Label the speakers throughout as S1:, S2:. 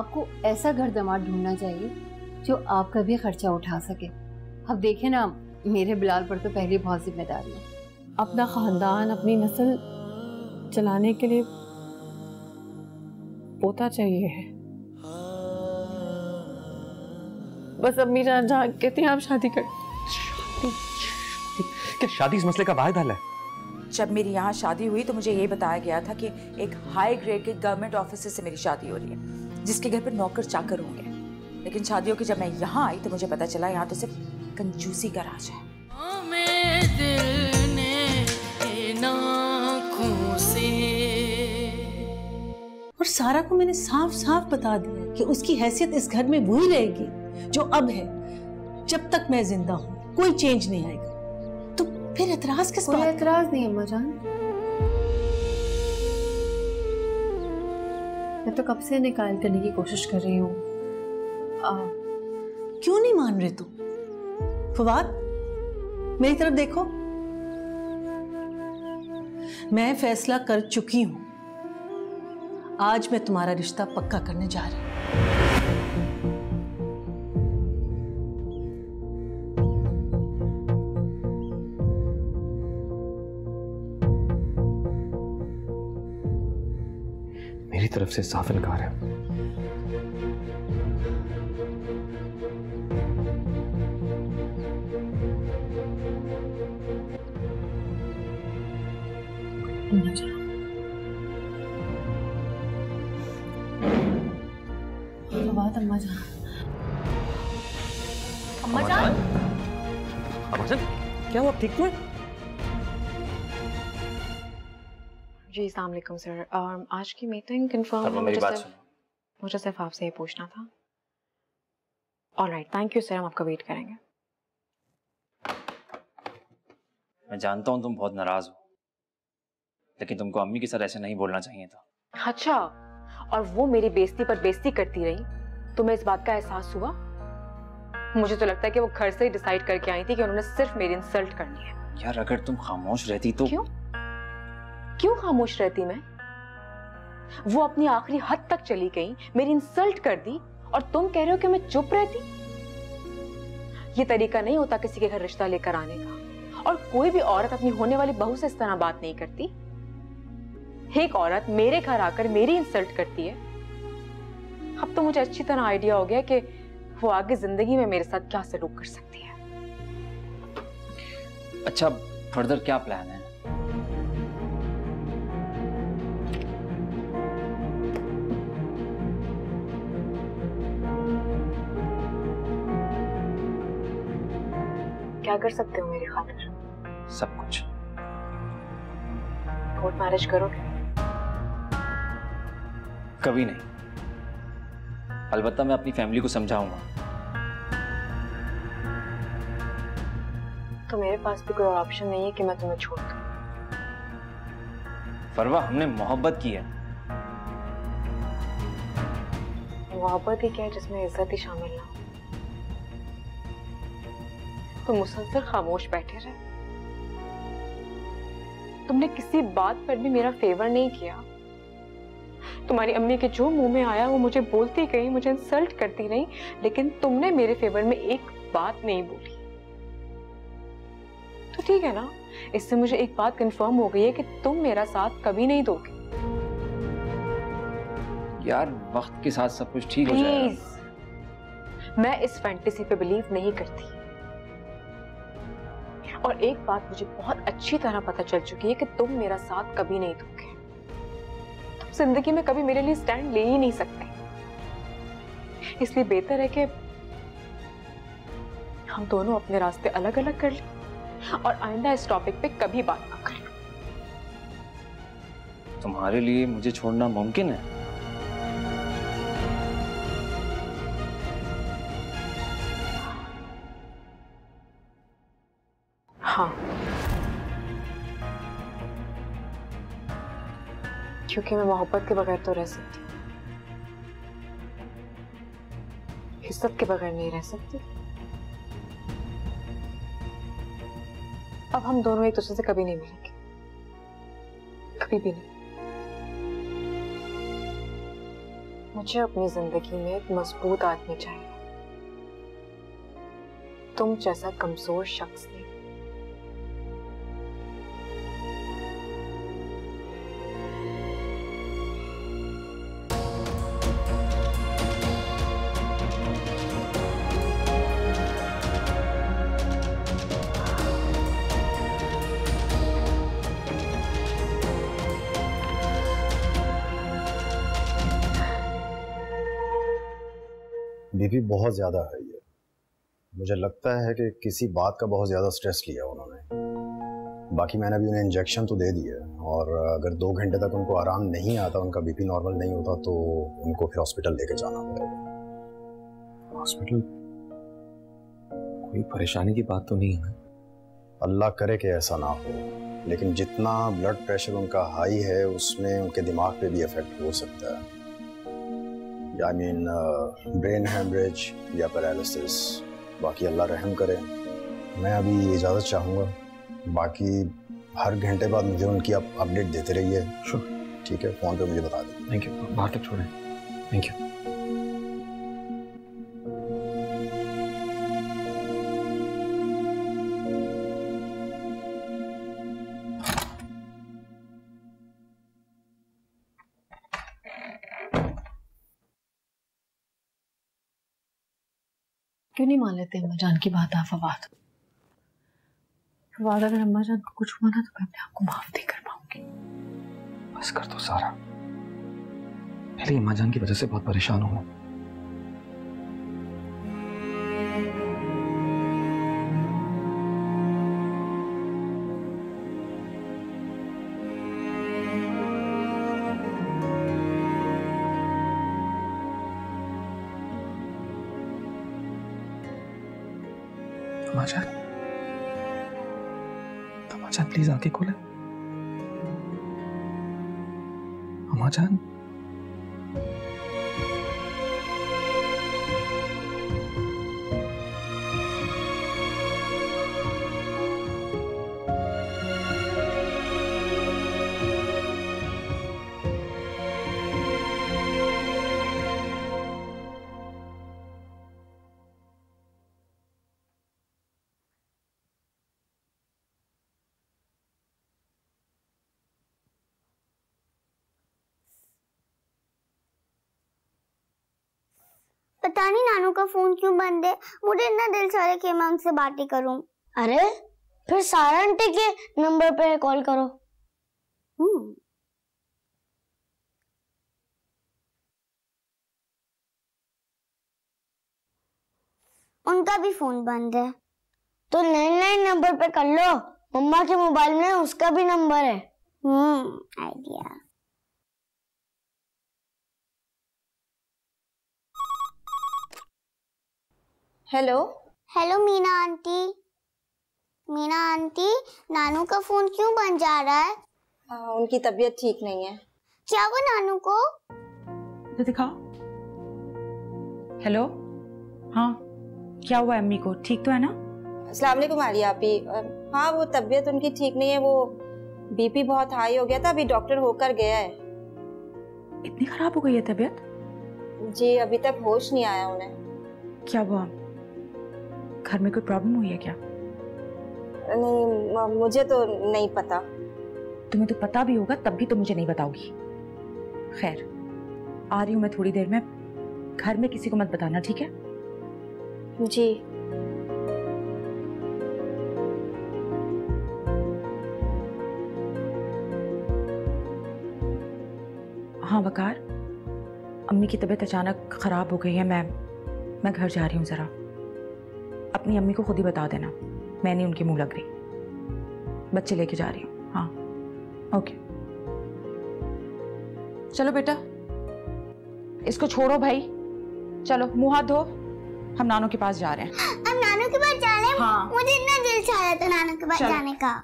S1: आपको ऐसा घर दामाद ढूंढना चाहिए जो आपका भी खर्चा उठा सके। अब देखें ना, मेरे बिलाल पर तो पहले बहुत जिम्मेदारी है।
S2: अपना खानदान, अपनी नस्ल चलाने के लिए पोता चाहिए है। बस अम्मी जान जहाँ कहती हैं आप शादी कर।
S3: क्या शादी इस मसले का वाहिद हल है?
S4: जब मेरी यहाँ शादी हुई तो मुझे ये बताया गया था कि एक हाई ग्रेड के गवर्नमेंट ऑफिसर से मेरी शादी हो रही है, जिसके घर पर नौकर चाकर होंगे। लेकिन शादियों की जब मैं यहाँ आई तो मुझे पता चला यहाँ तो सिर्फ कंजूसी का राज है।
S5: और सारा को मैंने साफ साफ बता दिया कि उसकी हैसियत इस घर में वही रहेगी जो अब है। जब तक मैं जिंदा हूँ कोई चेंज नहीं आएगा। तो फिर एतराज किस बात?
S1: कोई एतराज नहीं अम्मा जान। मैं तो कब से निकाल करने की कोशिश कर रही हूँ।
S5: क्यों नहीं मान रहे तुम? फवाद, मेरी तरफ देखो। मैं फैसला कर चुकी हूं। आज मैं तुम्हारा रिश्ता पक्का करने जा रही हूं।
S3: मेरी तरफ से साफ इनकार है।
S1: बात अम्मा जान।
S3: अम्मा जान, अम्मा जान, क्या हुआ? ठीक तो है?
S2: जी अस्सलाम वालेकुम सर। आज की मीटिंग कंफर्म है।
S3: मेरी बात सुनो।
S2: मुझे सिर्फ आपसे ये पूछना था। ऑलराइट, थैंक यू सर, हम आपका वेट करेंगे।
S6: मैं जानता हूँ तुम बहुत नाराज हो, लेकिन तुमको अम्मी के साथ ऐसे नहीं बोलना चाहिए था।
S2: अच्छा, और वो मेरी बेइज्जती पर बेइज्जती करती रही, तुम्हें इस बात का एहसास हुआ? मुझे तो लगता है कि वो घर से ही डिसाइड करके आई थी कि उन्होंने सिर्फ मेरी इंसल्ट करनी है।
S6: यार अगर तुम खामोश रहती तो।
S2: क्यों खामोश रहती मैं? वो अपनी आखिरी हद तक चली गई, मेरी इंसल्ट कर दी, और तुम कह रहे हो कि मैं चुप रहती? ये तरीका नहीं होता किसी के घर रिश्ता लेकर आने का। और कोई भी औरत अपनी होने वाली बहू से इस तरह बात नहीं करती। एक औरत मेरे घर आकर मेरी इंसल्ट करती है। अब तो मुझे अच्छी तरह आइडिया हो गया कि वो आगे जिंदगी में मेरे साथ क्या सलूक कर सकती है।
S6: अच्छा, फर्दर क्या प्लान है?
S2: क्या कर सकते हो मेरी खातिर?
S6: सब कुछ।
S2: कोर्ट मैरिज करोगे?
S6: कभी नहीं। अलबत्ता मैं अपनी फैमिली को समझाऊंगा।
S2: तो मेरे पास भी कोई और ऑप्शन नहीं है कि मैं तुम्हें छोड़ दूं।
S6: फरवा, हमने मोहब्बत की है।
S2: मोहब्बत ही क्या है जिसमें इज्जत ही शामिल ना हो। तुम मुसलसल खामोश बैठे रहे। तुमने किसी बात पर भी मेरा फेवर नहीं किया। तुम्हारी अम्मी के जो मुंह में आया वो मुझे बोलती गई, मुझे इंसल्ट करती रही, लेकिन तुमने मेरे फेवर में एक बात नहीं बोली। तो ठीक है ना, इससे मुझे एक बात कंफर्म हो गई है कि तुम मेरा साथ कभी नहीं दोगे।
S6: यार वक्त के साथ सब कुछ ठीक हो जाएगा।
S2: प्लीज, मैं इस फैंटेसी पे बिलीव नहीं करती। और एक बात मुझे बहुत अच्छी तरह पता चल चुकी है कि तुम मेरा साथ कभी नहीं दोगे। तुम जिंदगी में कभी मेरे लिए स्टैंड ले ही नहीं सकते। इसलिए बेहतर है कि हम दोनों अपने रास्ते अलग अलग कर लें और आइंदा इस टॉपिक पे कभी बात ना करें।
S6: तुम्हारे लिए मुझे छोड़ना मुमकिन है?
S2: हाँ, क्योंकि मैं मोहब्बत के बगैर तो रह सकती, इज्जत के बगैर नहीं रह सकती। अब हम दोनों एक दूसरे से कभी नहीं मिलेंगे, कभी भी नहीं। मुझे अपनी जिंदगी में एक मजबूत आदमी चाहिए, तुम जैसा कमजोर शख्स नहीं।
S7: बीपी बहुत ज़्यादा है ये। मुझे लगता है कि किसी बात का बहुत ज़्यादा स्ट्रेस लिया उन्होंने। बाकी मैंने अभी उन्हें इंजेक्शन तो दे दिए, और अगर 2 घंटे तक उनको आराम नहीं आता, उनका बीपी नॉर्मल नहीं होता, तो उनको फिर हॉस्पिटल लेके जाना पड़ेगा।
S3: हॉस्पिटल? कोई परेशानी की बात तो नहीं है?
S7: अल्लाह करे कि ऐसा ना हो, लेकिन जितना ब्लड प्रेशर उनका हाई है उसमें उनके दिमाग पे भी इफेक्ट हो सकता है। आई मीन ब्रेन हैमरेज या पैरालिसिस। बाकी अल्लाह रहम करे। मैं अभी इजाज़त चाहूँगा, बाकी हर घंटे बाद मुझे उनकी आप अपडेट देते रहिए।
S3: श्योर।
S7: ठीक है, फ़ोन पे मुझे बता दीजिए।
S3: Thank you. बाहर तक छोड़ें। Thank you.
S5: क्यों नहीं मान लेते अम्मा जान की बात आप फवाद? फवाद, अगर अम्मा जान को कुछ हुआ ना तो मैं अपने आप को माफ नहीं कर पाऊंगी।
S3: बस कर दो सारा। पहले अम्मा जान की वजह से बहुत परेशान हूं। अम्मा जान प्लीज आंखें खोले। अम्मा जान,
S8: पता नहीं नानू का फोन क्यों बंद है। मुझे इतना दिल चाह रहा है कि मैं उनसे बातें करूं। अरे फिर सारा आंटी के नंबर पे कॉल करो। उनका भी फोन बंद है, तो लैंडलाइन नंबर पे कर लो। मम्मा के मोबाइल में उसका भी नंबर है। Idea.
S9: Hello.
S8: Hello Meena aunty. Meena aunty, नानू का फोन क्यों बंद जा रहा है?
S9: उनकी तबीयत ठीक नहीं है।
S8: क्या हुआ नानू को?
S4: तो दिखाओ। हेलो, हाँ क्या हुआ? अम्मी को ठीक तो है ना?
S9: अस्सलाम वालेकुम आलिया आपी। हाँ वो तबीयत उनकी ठीक नहीं है, वो बीपी बहुत हाई हो गया था, अभी डॉक्टर होकर गया है।
S4: इतनी खराब हो गई है तबीयत?
S9: जी अभी तक होश नहीं आया उन्हें।
S4: क्या हुआ? घर में कोई प्रॉब्लम हुई है क्या?
S9: नहीं मुझे तो नहीं पता।
S4: तुम्हें तो पता भी होगा तब भी तो मुझे नहीं बताओगी। खैर आ रही हूँ मैं थोड़ी देर में, घर में किसी को मत बताना, ठीक है?
S9: जी।
S4: हाँ वकार, अम्मी की तबीयत अचानक खराब हो गई है। मैं घर जा रही हूँ, जरा अपनी अम्मी को खुद ही बता देना, मैं नहीं उनके मुंह लग रही। बच्चे लेके जा रही हूँ। हाँ ओके। चलो बेटा, इसको छोड़ो भाई, चलो मुंह हाथ धो, हम नानू के पास जा रहे हैं।
S8: अब नानू के पास जा रहे हैं?
S4: हाँ।
S8: मुझे इतना दिल चाह रहा था नानू के पास जाने का।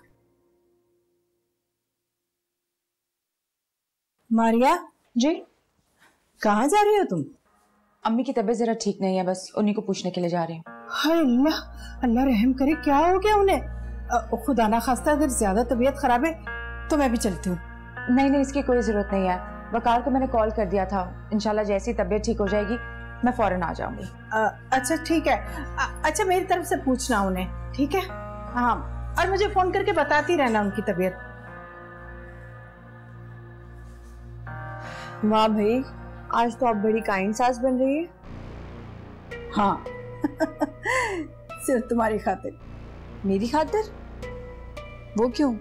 S5: मारिया
S2: जी
S5: कहाँ जा रही हो तुम?
S2: अम्मी की तबीयत जरा ठीक नहीं है, बस उन्हीं को पूछने के लिए जा रही हूँ।
S5: हाय अल्लाह, अल्लाह रहम करे, क्या हो गया उन्हें? खुदा ना खास्ता अगर ज्यादा तबीयत खराब है तो मैं भी चलती हूँ।
S2: नहीं नहीं, इसकी कोई जरूरत नहीं है।
S4: वकार को मैंने कॉल कर दिया था, इंशाल्लाह जैसी तबीयत ठीक हो जाएगी मैं फौरन आ जाऊंगी।
S5: अच्छा ठीक है। अच्छा मेरी तरफ से पूछना उन्हें, ठीक है? हाँ, और मुझे फोन करके बताती रहना उनकी तबीयत।
S2: वाह भाई, आज तो आप बड़ी काइंड सास बन रही है।
S5: हाँ सिर्फ तुम्हारी खातिर।
S2: मेरी खातिर? वो क्यों?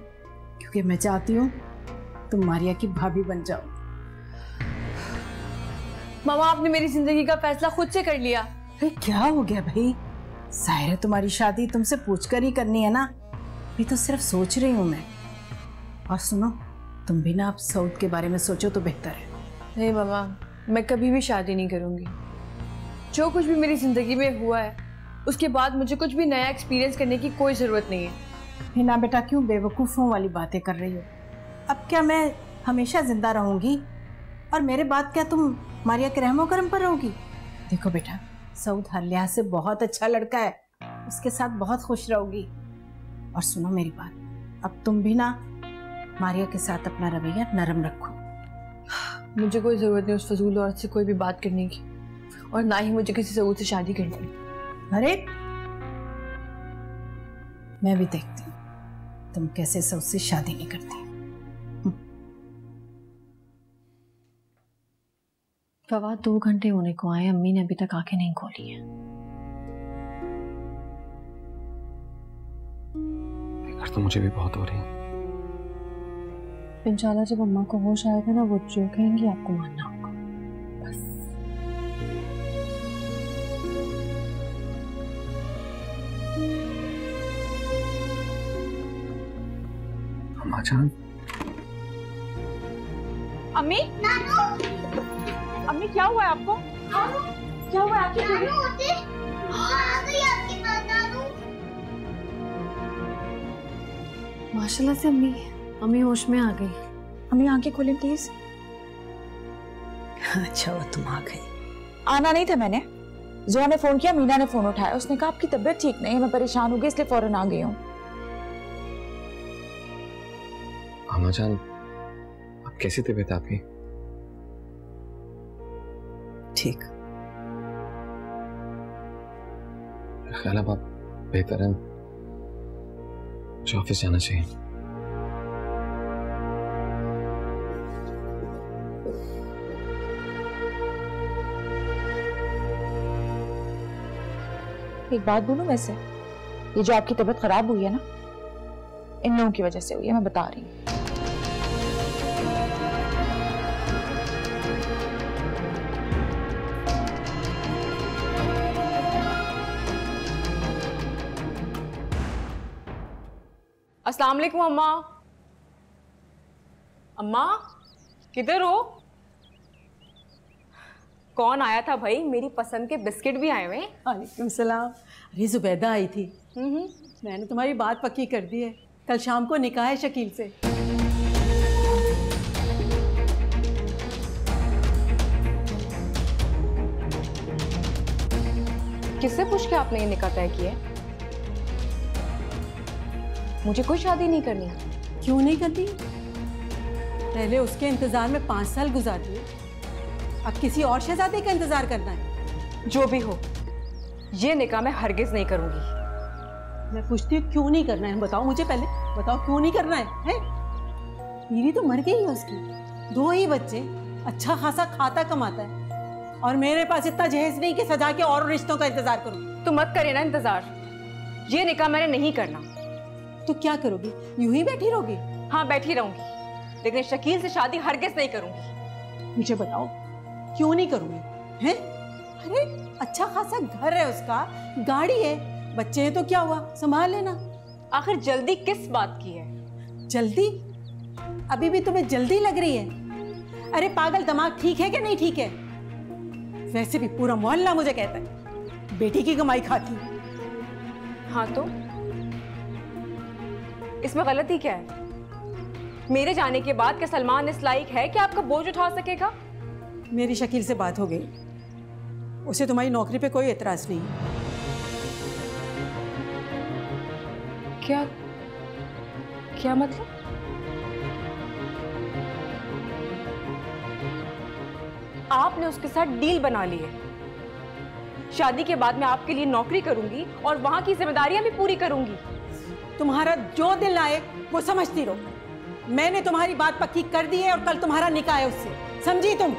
S5: क्योंकि मैं चाहती हूँ तुम मारिया की भाभी बन जाओ।
S2: मामा, आपने मेरी जिंदगी का फैसला खुद से कर लिया।
S5: अरे क्या हो गया भाई? जाहिर है तुम्हारी शादी तुमसे पूछकर ही करनी है ना। ये तो सिर्फ सोच रही हूँ मैं। और सुनो, तुम भी ना अब सऊद के बारे में सोचो तो बेहतर है।
S2: नहीं मामा, मैं कभी भी शादी नहीं करूंगी। जो कुछ भी मेरी जिंदगी में हुआ है उसके बाद मुझे कुछ भी नया एक्सपीरियंस करने की कोई जरूरत नहीं है।
S5: हिना बेटा, क्यों बेवकूफ़ों वाली बातें कर रही हो? अब क्या मैं हमेशा जिंदा रहूंगी और मेरे बाद क्या तुम मारिया के रहमो करम पर रहोगी? देखो बेटा, सऊद हर लिहाज से बहुत अच्छा लड़का है, उसके साथ बहुत खुश रहोगी। और सुनो मेरी बात, अब तुम भी ना मारिया के साथ अपना रवैया नरम रखो।
S2: मुझे कोई जरूरत नहीं उस फजूल औरत से कोई भी बात करने की, और ना ही मुझे किसी सऊद से शादी करनी है।
S5: अरे मैं भी देखती हूँ तुम कैसे सऊद से शादी नहीं करती।
S1: फवाद 2 घंटे होने को आए, अम्मी ने अभी तक आंखें नहीं खोली हैं।
S3: फिक्र तो मुझे भी बहुत हो रही है।
S1: इंशाल्लाह जब अम्मा को होश आएगा ना, वो जो कहेंगी आपको मानना होगा। बस
S3: अम्मा जान।
S2: अम्मी, अम्मी क्या हुआ है आपको? क्या हुआ है आपकी?
S1: माशाल्लाह से अम्मी होश में आ गई।
S4: अम्मी आंखें खोलें प्लीज।
S5: अच्छा वो तुम आ गई।
S4: आना नहीं था मैंने, जोया ने फोन किया, मीना ने फोन उठाया, उसने कहा आपकी तबीयत ठीक नहीं है, मैं परेशान हो गई इसलिए फौरन आ गई हूँ।
S3: अम्मा जान, अब कैसी तबीयत आपकी?
S5: ठीक।
S3: मेरा ख्याल अब आप बेहतर हैं, मुझे ऑफिस जाना चाहिए।
S4: एक बात बोलूं, वैसे ये जो आपकी तबीयत खराब हुई है ना, इन लोगों की वजह से हुई है, मैं बता रही हूँ।
S2: अस्सलाम वालेकुम अम्मा। अम्मा किधर हो? कौन आया था भाई? मेरी पसंद के बिस्किट भी आए हुए।
S5: वालेकुम सलाम। अरे जुबैदा आई थी। मैंने तुम्हारी बात पक्की कर दी है, कल शाम को निकाह है शकील से।
S2: किससे पूछ के आपने ये निकाह तय किया? मुझे कोई शादी नहीं करनी।
S5: क्यों नहीं करनी? पहले उसके इंतजार में 5 साल गुजार दिए, अब किसी और शहजादे का इंतजार करना है।
S2: जो भी हो, ये निकाह मैं हरगिज नहीं करूंगी।
S5: मैं पूछती हूँ क्यों नहीं करना है? बताओ मुझे, पहले बताओ क्यों नहीं करना है? बीवी तो मर गई है उसकी, 2 ही बच्चे, अच्छा खासा खाता कमाता है, और मेरे पास इतना जहेज नहीं कि सजा के और रिश्तों का इंतजार करूं।
S2: तो मत करे ना इंतजार, ये निकाह मैंने नहीं करना।
S5: तो क्या करोगी? यूं ही बैठी रहोगी?
S2: हाँ बैठी रहूंगी, लेकिन शकील से शादी हरगिज नहीं करूंगी।
S5: मुझे बताओ क्यों नहीं करूंगी? हैं? अरे अच्छा खासा घर है उसका, गाड़ी है, बच्चे हैं तो क्या हुआ, संभाल लेना।
S2: आखिर जल्दी किस बात की है?
S5: जल्दी? अभी भी तुम्हें जल्दी लग रही है? अरे पागल, दिमाग ठीक है कि नहीं ठीक है? वैसे भी पूरा मोहल्ला मुझे कहता है बेटी की कमाई खाती है।
S2: हाँ तो इसमें गलती क्या है? मेरे जाने के बाद क्या सलमान इस लायक है कि आपका बोझ उठा सकेगा?
S5: मेरी शकील से बात हो गई, उसे तुम्हारी नौकरी पे कोई एतराज नहीं है।
S2: क्या क्या मतलब? आपने उसके साथ डील बना ली है। शादी के बाद मैं आपके लिए नौकरी करूंगी और वहां की जिम्मेदारियां भी पूरी करूंगी।
S5: तुम्हारा जो दिल आए वो समझती रहो। मैंने तुम्हारी बात पक्की कर दी है और कल तुम्हारा निकाह है उससे, समझी तुम?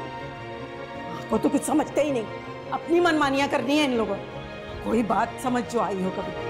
S5: वो तो कुछ समझते ही नहीं, अपनी मनमानियां करनी है इन लोगों। कोई बात समझ जो आई हो कभी।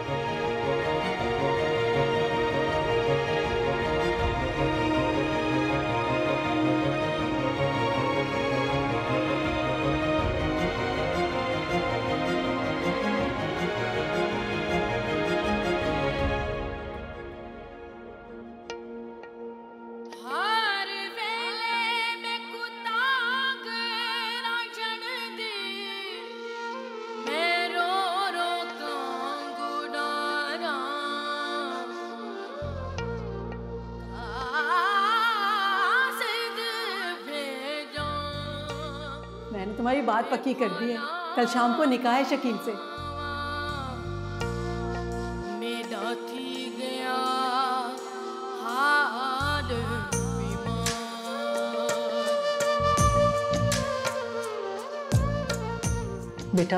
S5: मैंने तुम्हारी बात पक्की कर दी है, कल शाम को निकाह है शकील से। बेटा,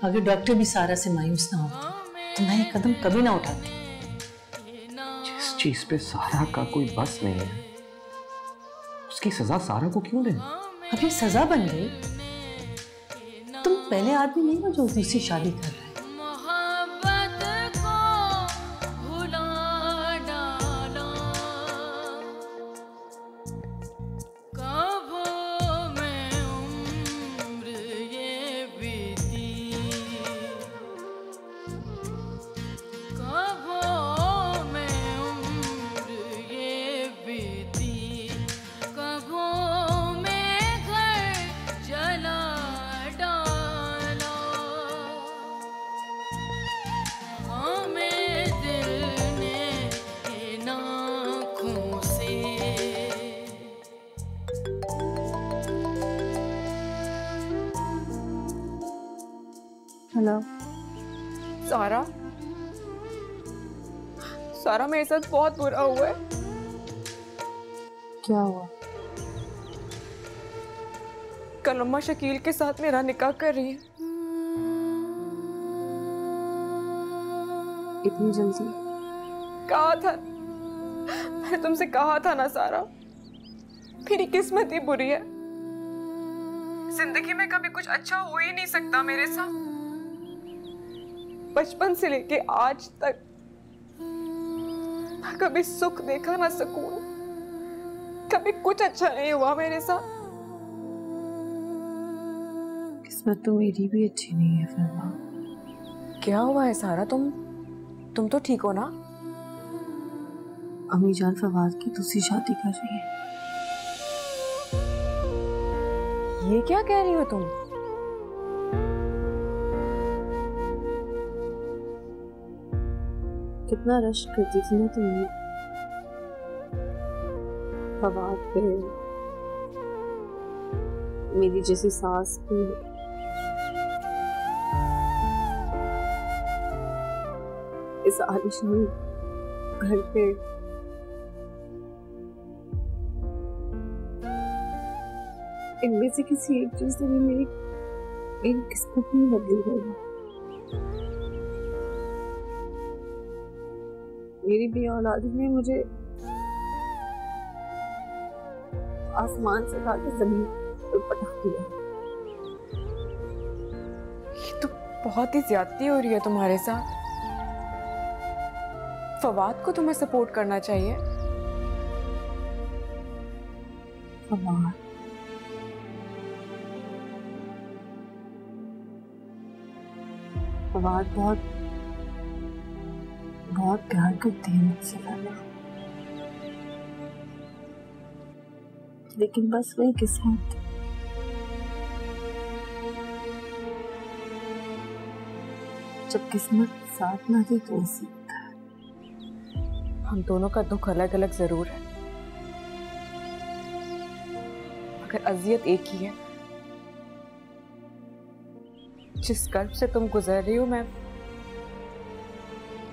S5: अगर डॉक्टर भी सारा से मायूस ना होता तो मैं ये कदम कभी ना उठाती।
S3: जिस चीज पे सारा का कोई बस नहीं है, उसकी सजा सारा को क्यों दें?
S5: अब ये सजा बन गई। तुम पहले आदमी नहीं हो जो दूसरी शादी कर रहे हैं।
S2: हेलो सारा, सारा मेरे साथ बहुत बुरा हुआ है।
S1: क्या हुआ?
S2: कल अम्मा शकील के साथ मेरा निकाह कर रही है।
S1: इतनी जल्दी?
S2: कहा था, मैंने तुमसे कहा था ना सारा, मेरी किस्मत ही बुरी है। जिंदगी में कभी कुछ अच्छा हो ही नहीं सकता मेरे साथ। बचपन से लेके आज तक ना कभी सुख देखा ना सुकून, कभी कुछ अच्छा नहीं हुआ मेरे साथ।
S1: किस्मत तो मेरी भी अच्छी नहीं है फरमा।
S2: क्या हुआ है सारा? तुम तो ठीक हो ना?
S1: अम्मी जान फवाद की दूसरी शादी कर रही है।
S2: ये क्या कह रही हो तुम?
S1: कितना रश करती थी ना तुमने फवाद पे, मेरी जैसी सास पे। इस आलिशान घर पे इनमें से किसी एक चीज से भी मेरी किस्मत नहीं बदली होगा। मेरी भी औलादी ने मुझे आसमान से उठाकर जमीन पर पटक दिया।
S2: ये तो बहुत ही ज्यादती हो रही है तुम्हारे साथ। फवाद को तुम्हें सपोर्ट करना चाहिए।
S1: फवाद बहुत बहुत प्यार करती है मुझसे फरमा, लेकिन बस वही किस्मत। जब किस्मत साथ ना दे तो ऐसी।
S2: हम दोनों का दुख अलग अलग जरूर है, मगर अजियत एक ही है। जिस कर्ब से तुम गुजर रही हो मैं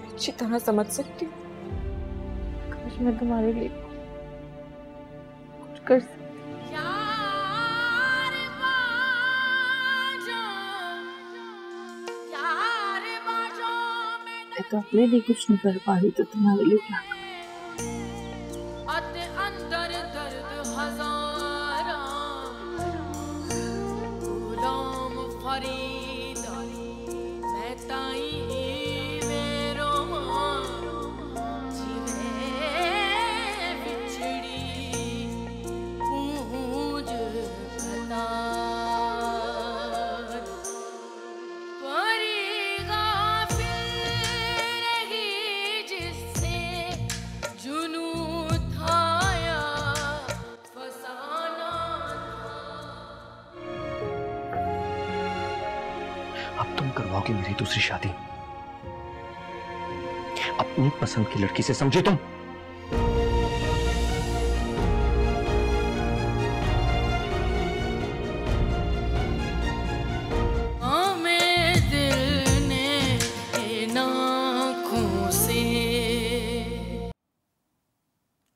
S2: अच्छी तरह समझ सकती हूँ। मैं तुम्हारे लिए कुछ कर सकती।
S5: मैं तो अपने लिए कुछ नहीं कर पा रही तो तुम्हारे लिए क्या करूं?
S3: करवाओगे मेरी दूसरी शादी अपनी पसंद की लड़की से, समझे तुम?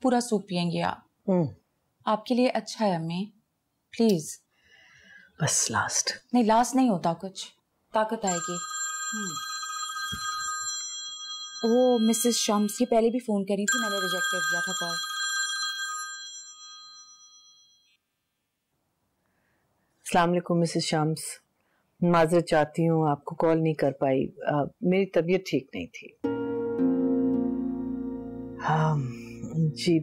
S4: पूरा सूप पियेंगे आप? आपके लिए अच्छा है अम्मी, प्लीज।
S5: बस लास्ट?
S4: नहीं, लास्ट नहीं होता, कुछ ताकत आएगी। वो मिसेस शम्स की पहले भी फोन करी थी, मैंने रिजेक्ट कर दिया था कॉल।
S5: अस्सलाम वालेकुम मिसेस शम्स, माजरत चाहती हूँ आपको कॉल नहीं कर पाई, मेरी तबीयत ठीक नहीं थी। हाँ जी,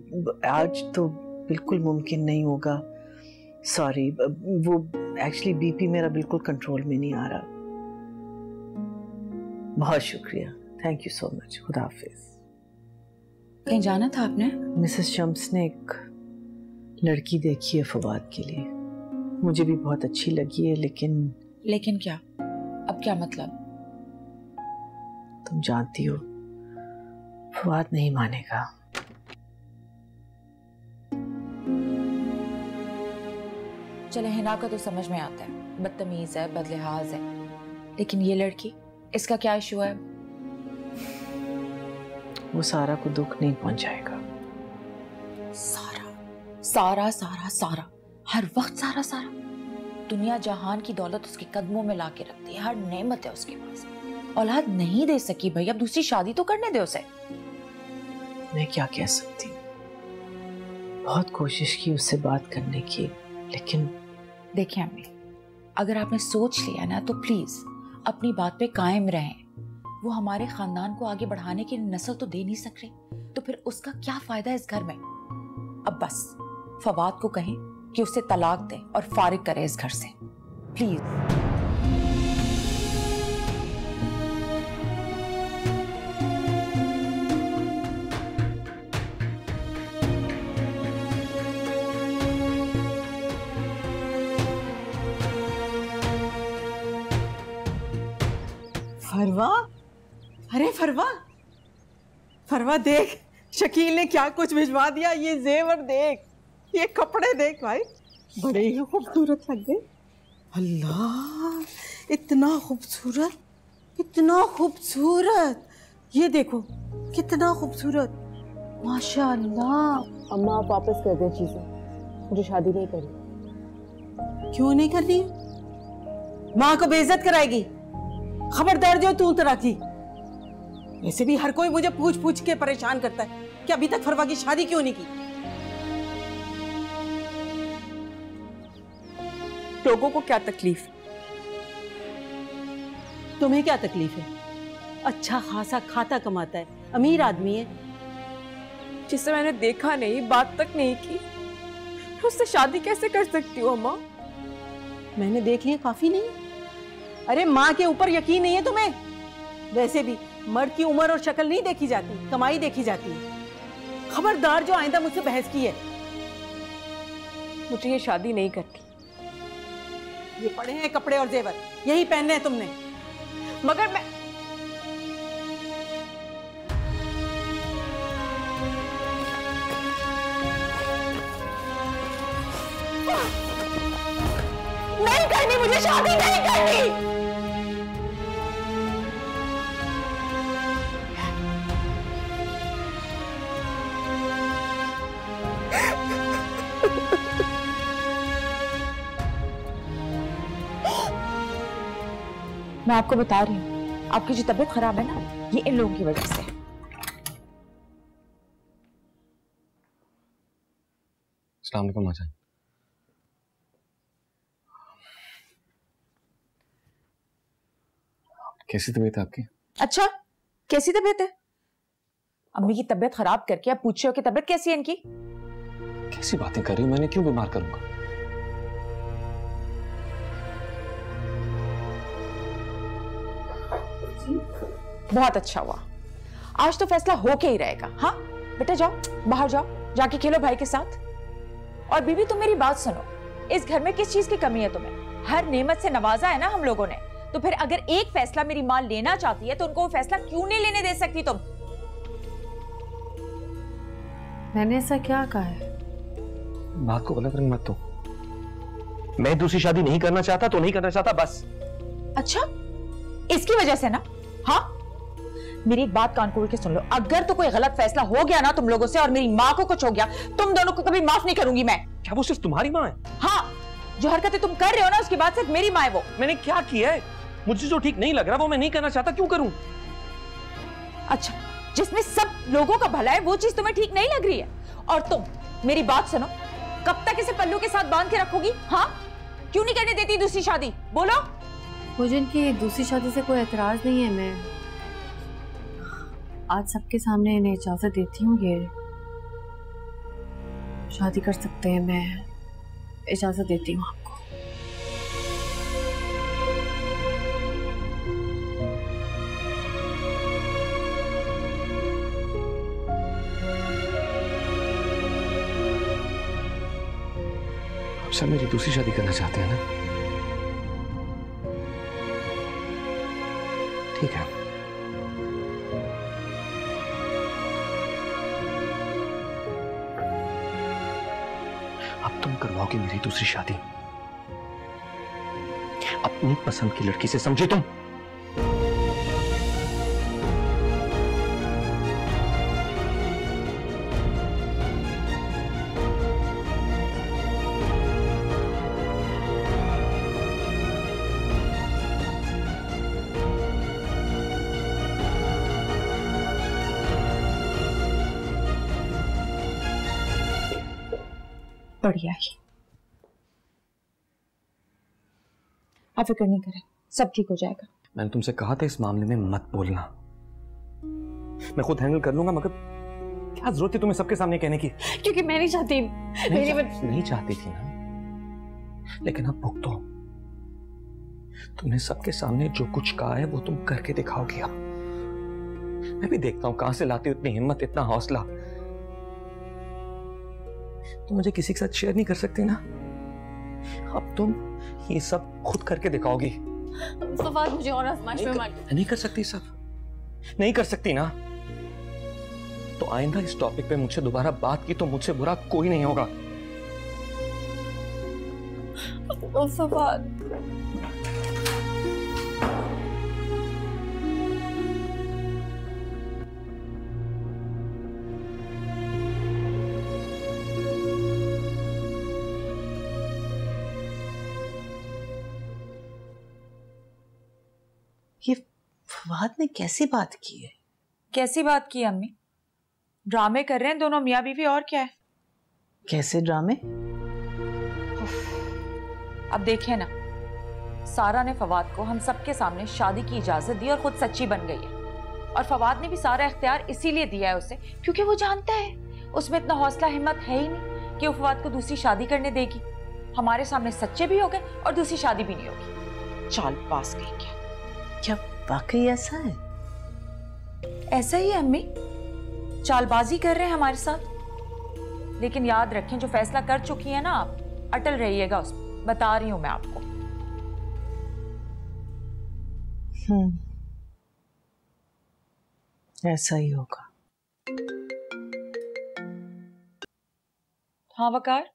S5: आज तो बिल्कुल मुमकिन नहीं होगा, सॉरी। वो एक्चुअली बीपी मेरा बिल्कुल कंट्रोल में नहीं आ रहा। बहुत शुक्रिया, थैंक यू सो मच, खुदा हाफिज।
S4: कहीं जाना था आपने?
S5: मिसेस शम्स ने एक लड़की देखी है फवाद के लिए, मुझे भी बहुत अच्छी लगी है,
S4: लेकिन क्या? अब क्या मतलब?
S5: तुम जानती हो फवाद नहीं मानेगा।
S4: चले, हिना का तो समझ में आता है, बदतमीज है, बदलिहाज है, लेकिन ये लड़की, इसका क्या इशू है?
S5: वो सारा को दुख नहीं पहुंचाएगा।
S4: सारा सारा सारा सारा, हर वक्त सारा सारा। दुनिया जहान की दौलत उसके कदमों में लाके रखती है, हर नेमत है उसके पास। औलाद नहीं दे सकी भाई, अब दूसरी शादी तो करने दे उसे।
S5: मैं क्या कह सकती, बहुत कोशिश की उससे बात करने की, लेकिन
S4: देखिए अम्मी, अगर आपने सोच लिया ना तो प्लीज अपनी बात पे कायम रहें। वो हमारे खानदान को आगे बढ़ाने की नस्ल तो दे नहीं सक रहे, तो फिर उसका क्या फायदा इस घर में? अब बस फवाद को कहें कि उसे तलाक दे और फारिग करे इस घर से, प्लीज।
S5: फरवा, अरे फरवा, फरवा देख, शकील ने क्या कुछ भिजवा दिया। ये जेवर देख, ये कपड़े देख भाई, बड़े ही खूबसूरत लग गए। अल्लाह, इतना खूबसूरत, इतना खूबसूरत, ये देखो कितना खूबसूरत, माशाअल्लाह।
S2: अम्मा आप वापस कर दें चीजें, मुझे शादी नहीं करनी।
S5: क्यों नहीं करनी? माँ को बेइज्जत कराएगी, खबरदार जो तू तरह की। वैसे भी हर कोई मुझे पूछ पूछ के परेशान करता है कि अभी तक फरवा की शादी क्यों नहीं की।
S2: लोगों को क्या तकलीफ?
S5: तुम्हें क्या तकलीफ है? अच्छा खासा खाता कमाता है, अमीर आदमी है।
S2: जिसे मैंने देखा नहीं, बात तक नहीं की, उससे शादी कैसे कर सकती हूँ अम्मा?
S5: मैंने देख लिया काफी नहीं? अरे माँ के ऊपर यकीन नहीं है तुम्हें? वैसे भी मर्द की उम्र और शक्ल नहीं देखी जाती, कमाई देखी जाती है। खबरदार जो आइंदा मुझसे बहस की है।
S2: मुझे ये शादी नहीं करती।
S5: ये पड़े हैं कपड़े और जेवर, यही पहनने हैं तुमने।
S2: मगर मैं
S5: नहीं करनी, मुझे शादी नहीं करनी।
S2: मैं आपको बता रही हूँ,
S4: आपकी जो तबीयत खराब है ना, ये इन लोगों की वजह से है।
S3: अस्सलाम वालेकुम माचा। कैसी तबीयत है आपकी?
S4: अच्छा, कैसी तबीयत है? अम्मी की तबीयत खराब करके आप पूछ रहे हो कि तबीयत कैसी है इनकी?
S3: कैसी बातें कर रही हो? मैंने क्यों बीमार करूंगा?
S4: बहुत अच्छा हुआ, आज तो फैसला होके ही रहेगा। हाँ बेटा, जाओ बाहर जाओ, जाके खेलो भाई के साथ। और बीबी तुम मेरी बात सुनो, इस घर में किस चीज की कमी है तुम्हें? हर नेमत से नवाजा है ना हम लोगों ने, तो फिर अगर एक फैसला मेरी माँ लेना चाहती है तो उनको वो फैसला क्यों नहीं लेने दे सकती तुम?
S1: मैंने ऐसा क्या कहा है?
S3: बात को गलत रंग मत दो। मैं दूसरी शादी नहीं करना चाहता तो नहीं करना चाहता, बस।
S4: अच्छा, इसकी वजह से ना? हाँ, मेरी एक बात कान खोल के सुन लो, अगर तो कोई गलत फैसला हो गया ना तुम लोगों से और मेरी माँ को कुछ हो गया, तुम दोनों को कभी माफ नहीं करूंगी मैं।
S3: क्या वो सिर्फ तुम्हारी माँ है?
S4: हाँ, जो हरकतें तुम कर रहे हो ना उसके बाद सिर्फ मेरी माँ है वो।
S3: मैंने क्या किया है? मुझे जो ठीक नहीं लग रहा वो मैं नहीं करना चाहता, क्यों करूं?
S4: अच्छा, जिसमें सब लोगों का भला है वो चीज तुम्हें ठीक नहीं लग रही है? और तुम मेरी बात सुनो, कब तक इसे पल्लू के साथ बांध के रखोगी? हाँ, क्यों नहीं करने देती दूसरी शादी? बोलो।
S1: मुझे इनकी दूसरी शादी से कोई एतराज नहीं है। मैं आज सबके सामने इन्हें इजाजत देती हूँ, ये शादी कर सकते हैं, मैं इजाजत देती हूँ आपको।
S3: आप सब मेरी दूसरी शादी करना चाहते हैं ना? ठीक है, अब तुम करवाओगे मेरी दूसरी शादी अपनी पसंद की लड़की से, समझे तुम?
S4: बढ़िया ही, आप फिक्र नहीं करें, सब ठीक हो जाएगा।
S3: मैंने तुमसे कहा था इस मामले में मत बोलना, मैं खुद हैंडल कर लूंगा, मगर क्या जरूरत थी तुम्हें सबके सामने कहने की?
S1: क्योंकि मैं नहीं चाहती।
S3: नहीं चाहती थी ना, लेकिन अब भुगतो। तुमने सबके सामने जो कुछ कहा है वो तुम करके दिखाओगी। अब मैं भी देखता हूं कहां से लाती हो इतनी हिम्मत, इतना हौसला। तुम मुझे किसी के साथ शेयर नहीं कर सकती ना, अब तुम ये सब खुद करके दिखाओगी।
S1: फवाद, मुझे और आजमाइश में मत।
S3: नहीं कर सकती सब, नहीं कर सकती ना, तो आइंदा इस टॉपिक पे मुझसे दोबारा बात की तो मुझसे बुरा कोई नहीं होगा।
S1: फवाद,
S5: ये फवाद ने कैसी बात की है?
S4: कैसी बात की अम्मी? ड्रामे कर रहे हैं दोनों मियाँ बीवी, और क्या है?
S5: कैसे ड्रामे?
S4: अब देखें ना, सारा ने फवाद को हम सबके सामने शादी की इजाजत दी और खुद सच्ची बन गई है। और फवाद ने भी सारा इख्तियार इसीलिए दिया है उसे क्योंकि वो जानता है उसमें इतना हौसला हिम्मत है ही नहीं कि वो फवाद को दूसरी शादी करने देगी। हमारे सामने सच्चे भी हो गए और दूसरी शादी भी नहीं होगी। चाल पास गई क्या?
S5: क्या वाकई ऐसा है?
S4: ऐसा ही है अम्मी, चालबाजी कर रहे हैं हमारे साथ। लेकिन याद रखें, जो फैसला कर चुकी है ना आप, अटल रहिएगा उस पर। बता रही हूं मैं आपको।
S5: ऐसा ही होगा।
S4: हाँ वकार,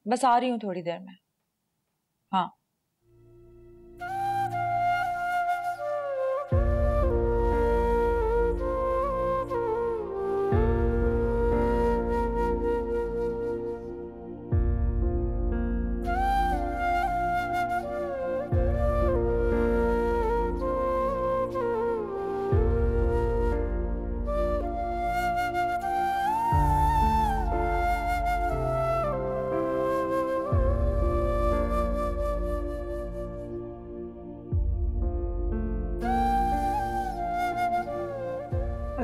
S4: बस आ रही हूं थोड़ी देर में। हाँ,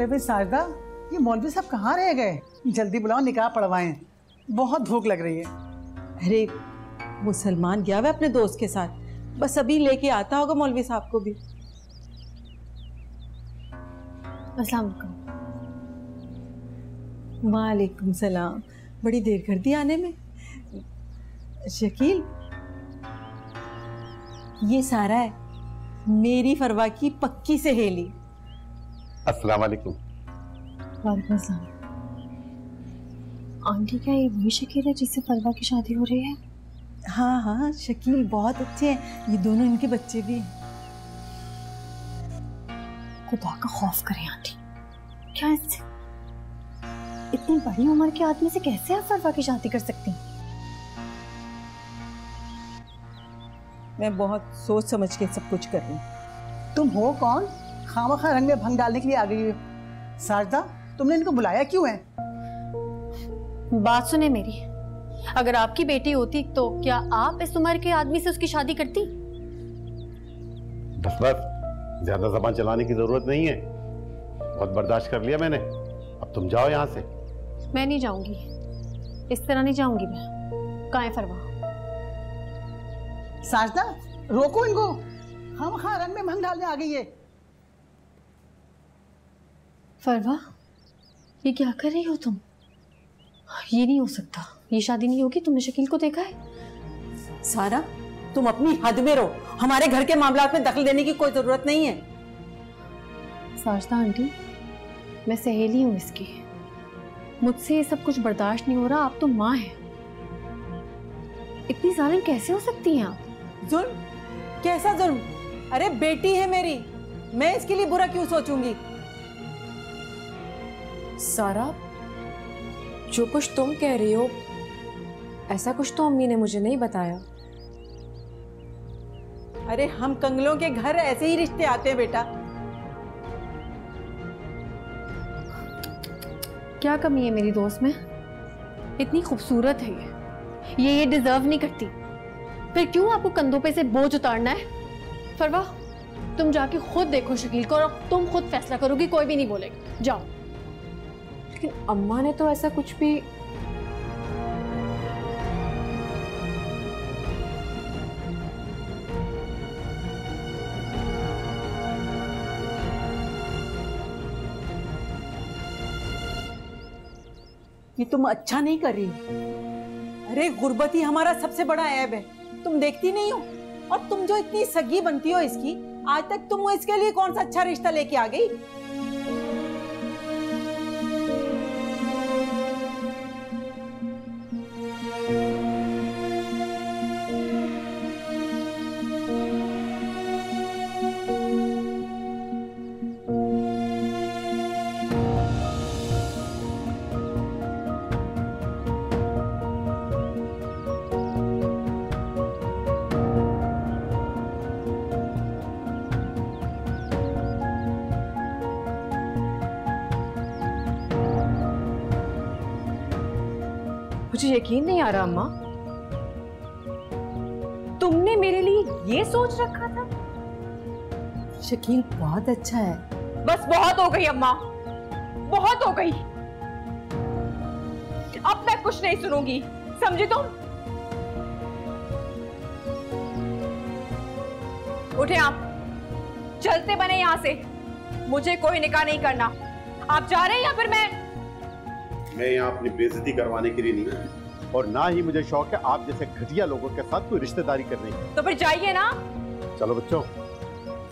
S10: अरे भाई साजदा, ये मौलवी साहब कहाँ रह गए? जल्दी बुलाओ, निकाह पढ़वाएं, बहुत भूख लग रही है।
S5: अरे वो सलमान गया हुआ अपने दोस्त के साथ, बस अभी लेके आता होगा मौलवी साहब को भी।
S1: अस्सलाम वालेकुम।
S5: वालेकुम सलाम। बड़ी देर कर दी आने में। शकील, ये सारा है मेरी फरवा की पक्की सहेली।
S11: अस्सलाम वालेकुम।
S1: वालेकुम अस्सलाम। आंटी, क्या ये वही शकील है जिससे फरवा की शादी हो रही है?
S5: हाँ हाँ, शकील बहुत अच्छे हैं, ये दोनों इनके बच्चे भी हैं।
S1: खुदा का खौफ करें आंटी, क्या इससे इतनी बड़ी उम्र के आदमी से कैसे आप फरवा की शादी कर सकती हैं?
S5: मैं बहुत सोच समझ के सब कुछ कर रही हूँ।
S10: तुम हो कौन? खामखा रंग में भंग डालने के लिए आ गई हो। साजदा, तुमने इनको बुलाया क्यों है?
S1: बात सुने मेरी, अगर आपकी बेटी होती तो क्या आप इस उम्र के आदमी से उसकी शादी करती?
S11: बस बस, ज्यादा जबान चलाने की जरूरत नहीं है, बहुत बर्दाश्त कर लिया मैंने, अब तुम जाओ यहाँ से।
S1: मैं नहीं जाऊंगी, इस तरह नहीं जाऊंगी मैं। कहाँ है फरवा?
S10: साजदा, रोको इनको, खामखा रंग में भंग डालने आ गई है।
S1: फरवा, ये क्या कर रही हो तुम? ये नहीं हो सकता, ये शादी नहीं होगी। तुमने शकील को देखा है?
S5: सारा, तुम अपनी हद में रहो, हमारे घर के मामलात में दखल देने की कोई जरूरत नहीं है।
S1: साजदा आंटी, मैं सहेली हूँ इसकी, मुझसे ये सब कुछ बर्दाश्त नहीं हो रहा। आप तो माँ हैं, इतनी जालिम कैसे हो सकती हैं आप?
S5: जुल्म? कैसा जुल्म? अरे बेटी है मेरी, मैं इसके लिए बुरा क्यों सोचूंगी?
S2: सारा, जो कुछ तुम कह रही हो, ऐसा कुछ तो अम्मी ने मुझे नहीं बताया।
S5: अरे हम कंगलों के घर ऐसे ही रिश्ते आते हैं बेटा।
S1: क्या कमी है मेरी दोस्त में? इतनी खूबसूरत है ये डिजर्व नहीं करती। फिर क्यों आपको कंधों पे से बोझ उतारना है? फरवा, तुम जाके खुद देखो शकील को और तुम खुद फैसला करोगी, कोई भी नहीं बोलेगा। जाओ।
S2: लेकिन अम्मा ने तो ऐसा कुछ भी।
S5: ये तुम अच्छा नहीं कर रही। अरे गुर्बत ही हमारा सबसे बड़ा ऐब है, तुम देखती नहीं हो? और तुम जो इतनी सगी बनती हो इसकी, आज तक तुम इसके लिए कौन सा अच्छा रिश्ता लेके आ गई?
S2: मुझे यकीन नहीं आ रहा अम्मा, तुमने मेरे लिए ये सोच रखा था?
S5: शकील बहुत अच्छा है।
S2: बस बहुत हो गई अम्मा, बहुत हो गई। अब मैं कुछ नहीं सुनूंगी, समझी तुम? उठे आप, चलते बने यहां से। मुझे कोई निकाह नहीं करना। आप जा रहे हैं या फिर मैं
S11: यहाँ अपनी बेइज्जती करवाने के लिए नहीं, और ना ही मुझे शौक है आप जैसे घटिया लोगों के साथ कोई रिश्तेदारी करने की।
S2: तो फिर जाइए ना।
S11: चलो बच्चों,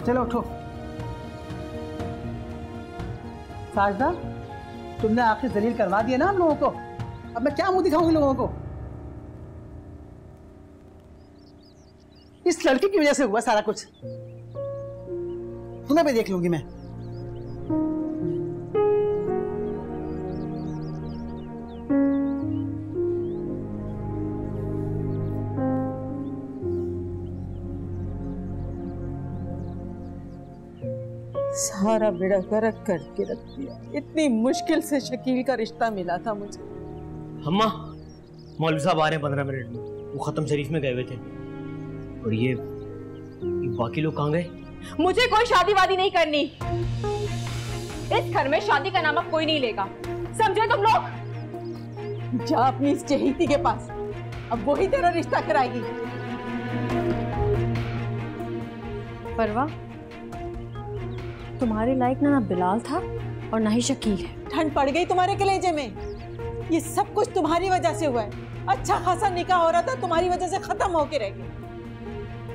S10: चलो उठो। साजदा, तुमने आखिर दलील करवा दिया ना हम लोगों को, अब मैं क्या मुंह दिखाऊंगी लोगों को? इस लड़के की वजह से हुआ सारा कुछ। तुम्हें भी देख लूंगी मैं।
S5: सारा बेड़ा गर्क करके रख दिया। इतनी मुश्किल से शकील का रिश्ता मिला था मुझे।
S12: अम्मा, मौलवी साहब आ रहे हैं 15 मिनट में, वो खत्म शरीफ में गए हुए थे। और ये बाकी लोग कहाँ गए?
S2: मुझे कोई शादी वादी नहीं करनी। इस घर में शादी का नाम अब कोई नहीं लेगा, समझे तुम लोग?
S5: जा अपनी इस चहेती के पास, अब वही तेरा रिश्ता कराएगी।
S1: परवा, तुम्हारे लायक ना बिलाल था और ना ही शकील है।
S5: ठंड पड़ गई तुम्हारे कलेजे में। ये सब कुछ तुम्हारी वजह से हुआ है। अच्छा खासा निकाह हो रहा था, तुम्हारी वजह से खत्म होके रह गया।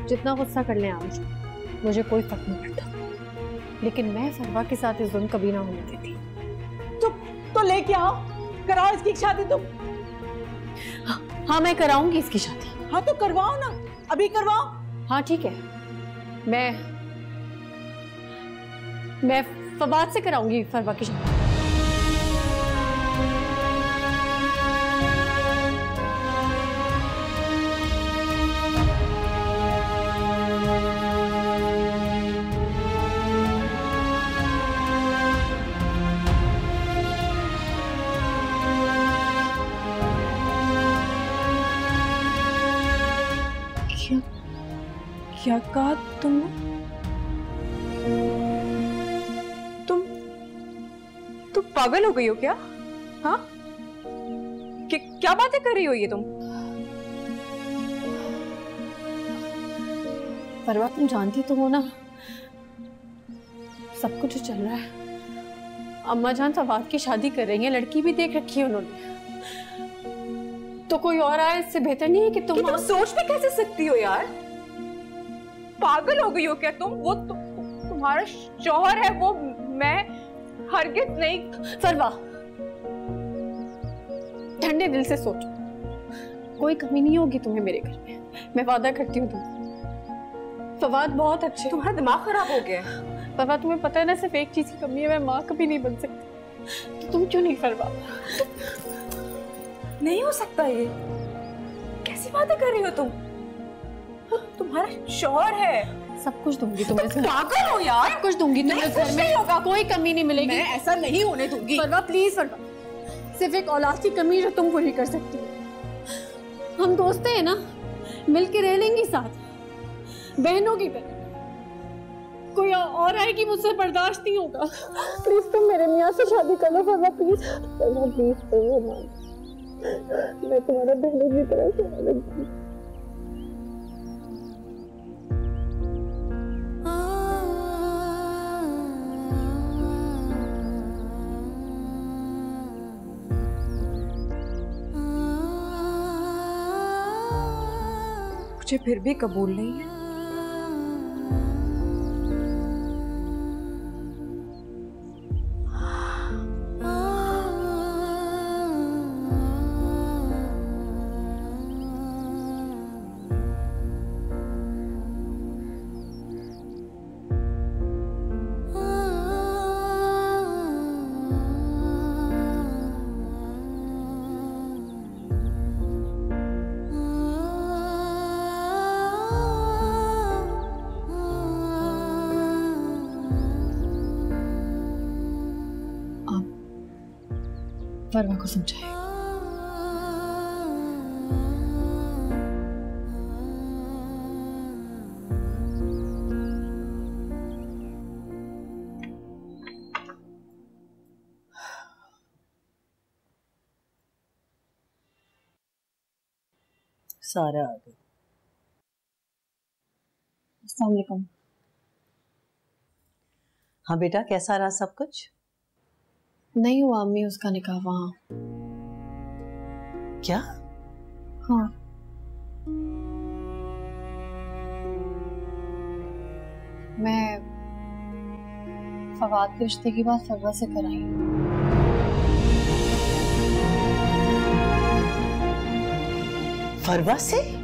S1: जितना गुस्सा कर लें आप, मुझे कोई फर्क नहीं पड़ता, लेकिन मैं फरवा के साथ इस जुल्म कभी ना होने देती।
S5: तो लेके आओ, कराओ इसकी शादी तुम।
S1: हाँ मैं कराऊंगी इसकी शादी।
S5: हाँ तो करवाओ ना, अभी करवाओ।
S1: हाँ ठीक है, मैं फवाद से कराऊंगी फरवा की शादी।
S2: क्या कहा तुमने? तुम पागल हो गई हो क्या? हाँ, क्या बातें कर रही हो ये तुम?
S1: परवा, तुम जानती तो हो ना सब कुछ जो चल रहा है। अम्मा जान फवाद की शादी कर रही हैं, लड़की भी देख रखी है उन्होंने। तो कोई और आए इससे बेहतर नहीं है कि तुम
S2: सोच भी कैसे सकती हो यार? पागल हो गई हो क्या तुम? वो तुम्हारा शौहर है, वो मैं हरगिज नहीं।
S1: फरवा, ठंडे दिल से सोचो, कोई कमी नहीं होगी तुम्हें मेरे घर में, मैं वादा करती हूँ तुम। फवाद बहुत अच्छे।
S2: तुम्हारा दिमाग खराब हो गया है।
S1: फरवा, तुम्हें पता है ना सिर्फ एक चीज की कमी है, मैं माँ कभी नहीं बन सकती। तो तुम क्यों नहीं फरवा?
S2: नहीं हो सकता ये, कैसी बातें कर रही हो तुम? तुम्हारा शौहर है।
S1: सब कुछ दूंगी तुम्हें।
S2: पागल हो यार।
S1: सब कुछ दूंगी तुम्हें, घर में होगा, कोई कमी नहीं मिलेगी।
S2: मैं ऐसा नहीं होने दूंगी।
S1: फरवा प्लीज, फरवा, सिर्फ एक औलाद की कमी जो तुम पूरी कर सकती हो। हम दोस्त हैं ना, मिलके रह लेंगे साथ, बहनों की तरह। कोई और आएगी मुझसे बर्दाश्त नहीं होगा। प्लीज तुम मेरे मियाँ से शादी कर लो फरवा, प्लीज। फरवा प्लीज, मैं तुम्हारा बहनों की तरह से।
S2: मुझे फिर भी कबूल नहीं है।
S1: फरवा को समझाए।
S5: सारा आ गई।
S1: अस्सलाम वालेकुम।
S5: हाँ बेटा, कैसा रहा सब कुछ?
S1: नहीं हुआ अम्मी उसका निकाह वहां।
S5: क्या?
S1: हाँ, मैं फवाद के रिश्ते की बात फरवा से कराई।
S5: फरवा से?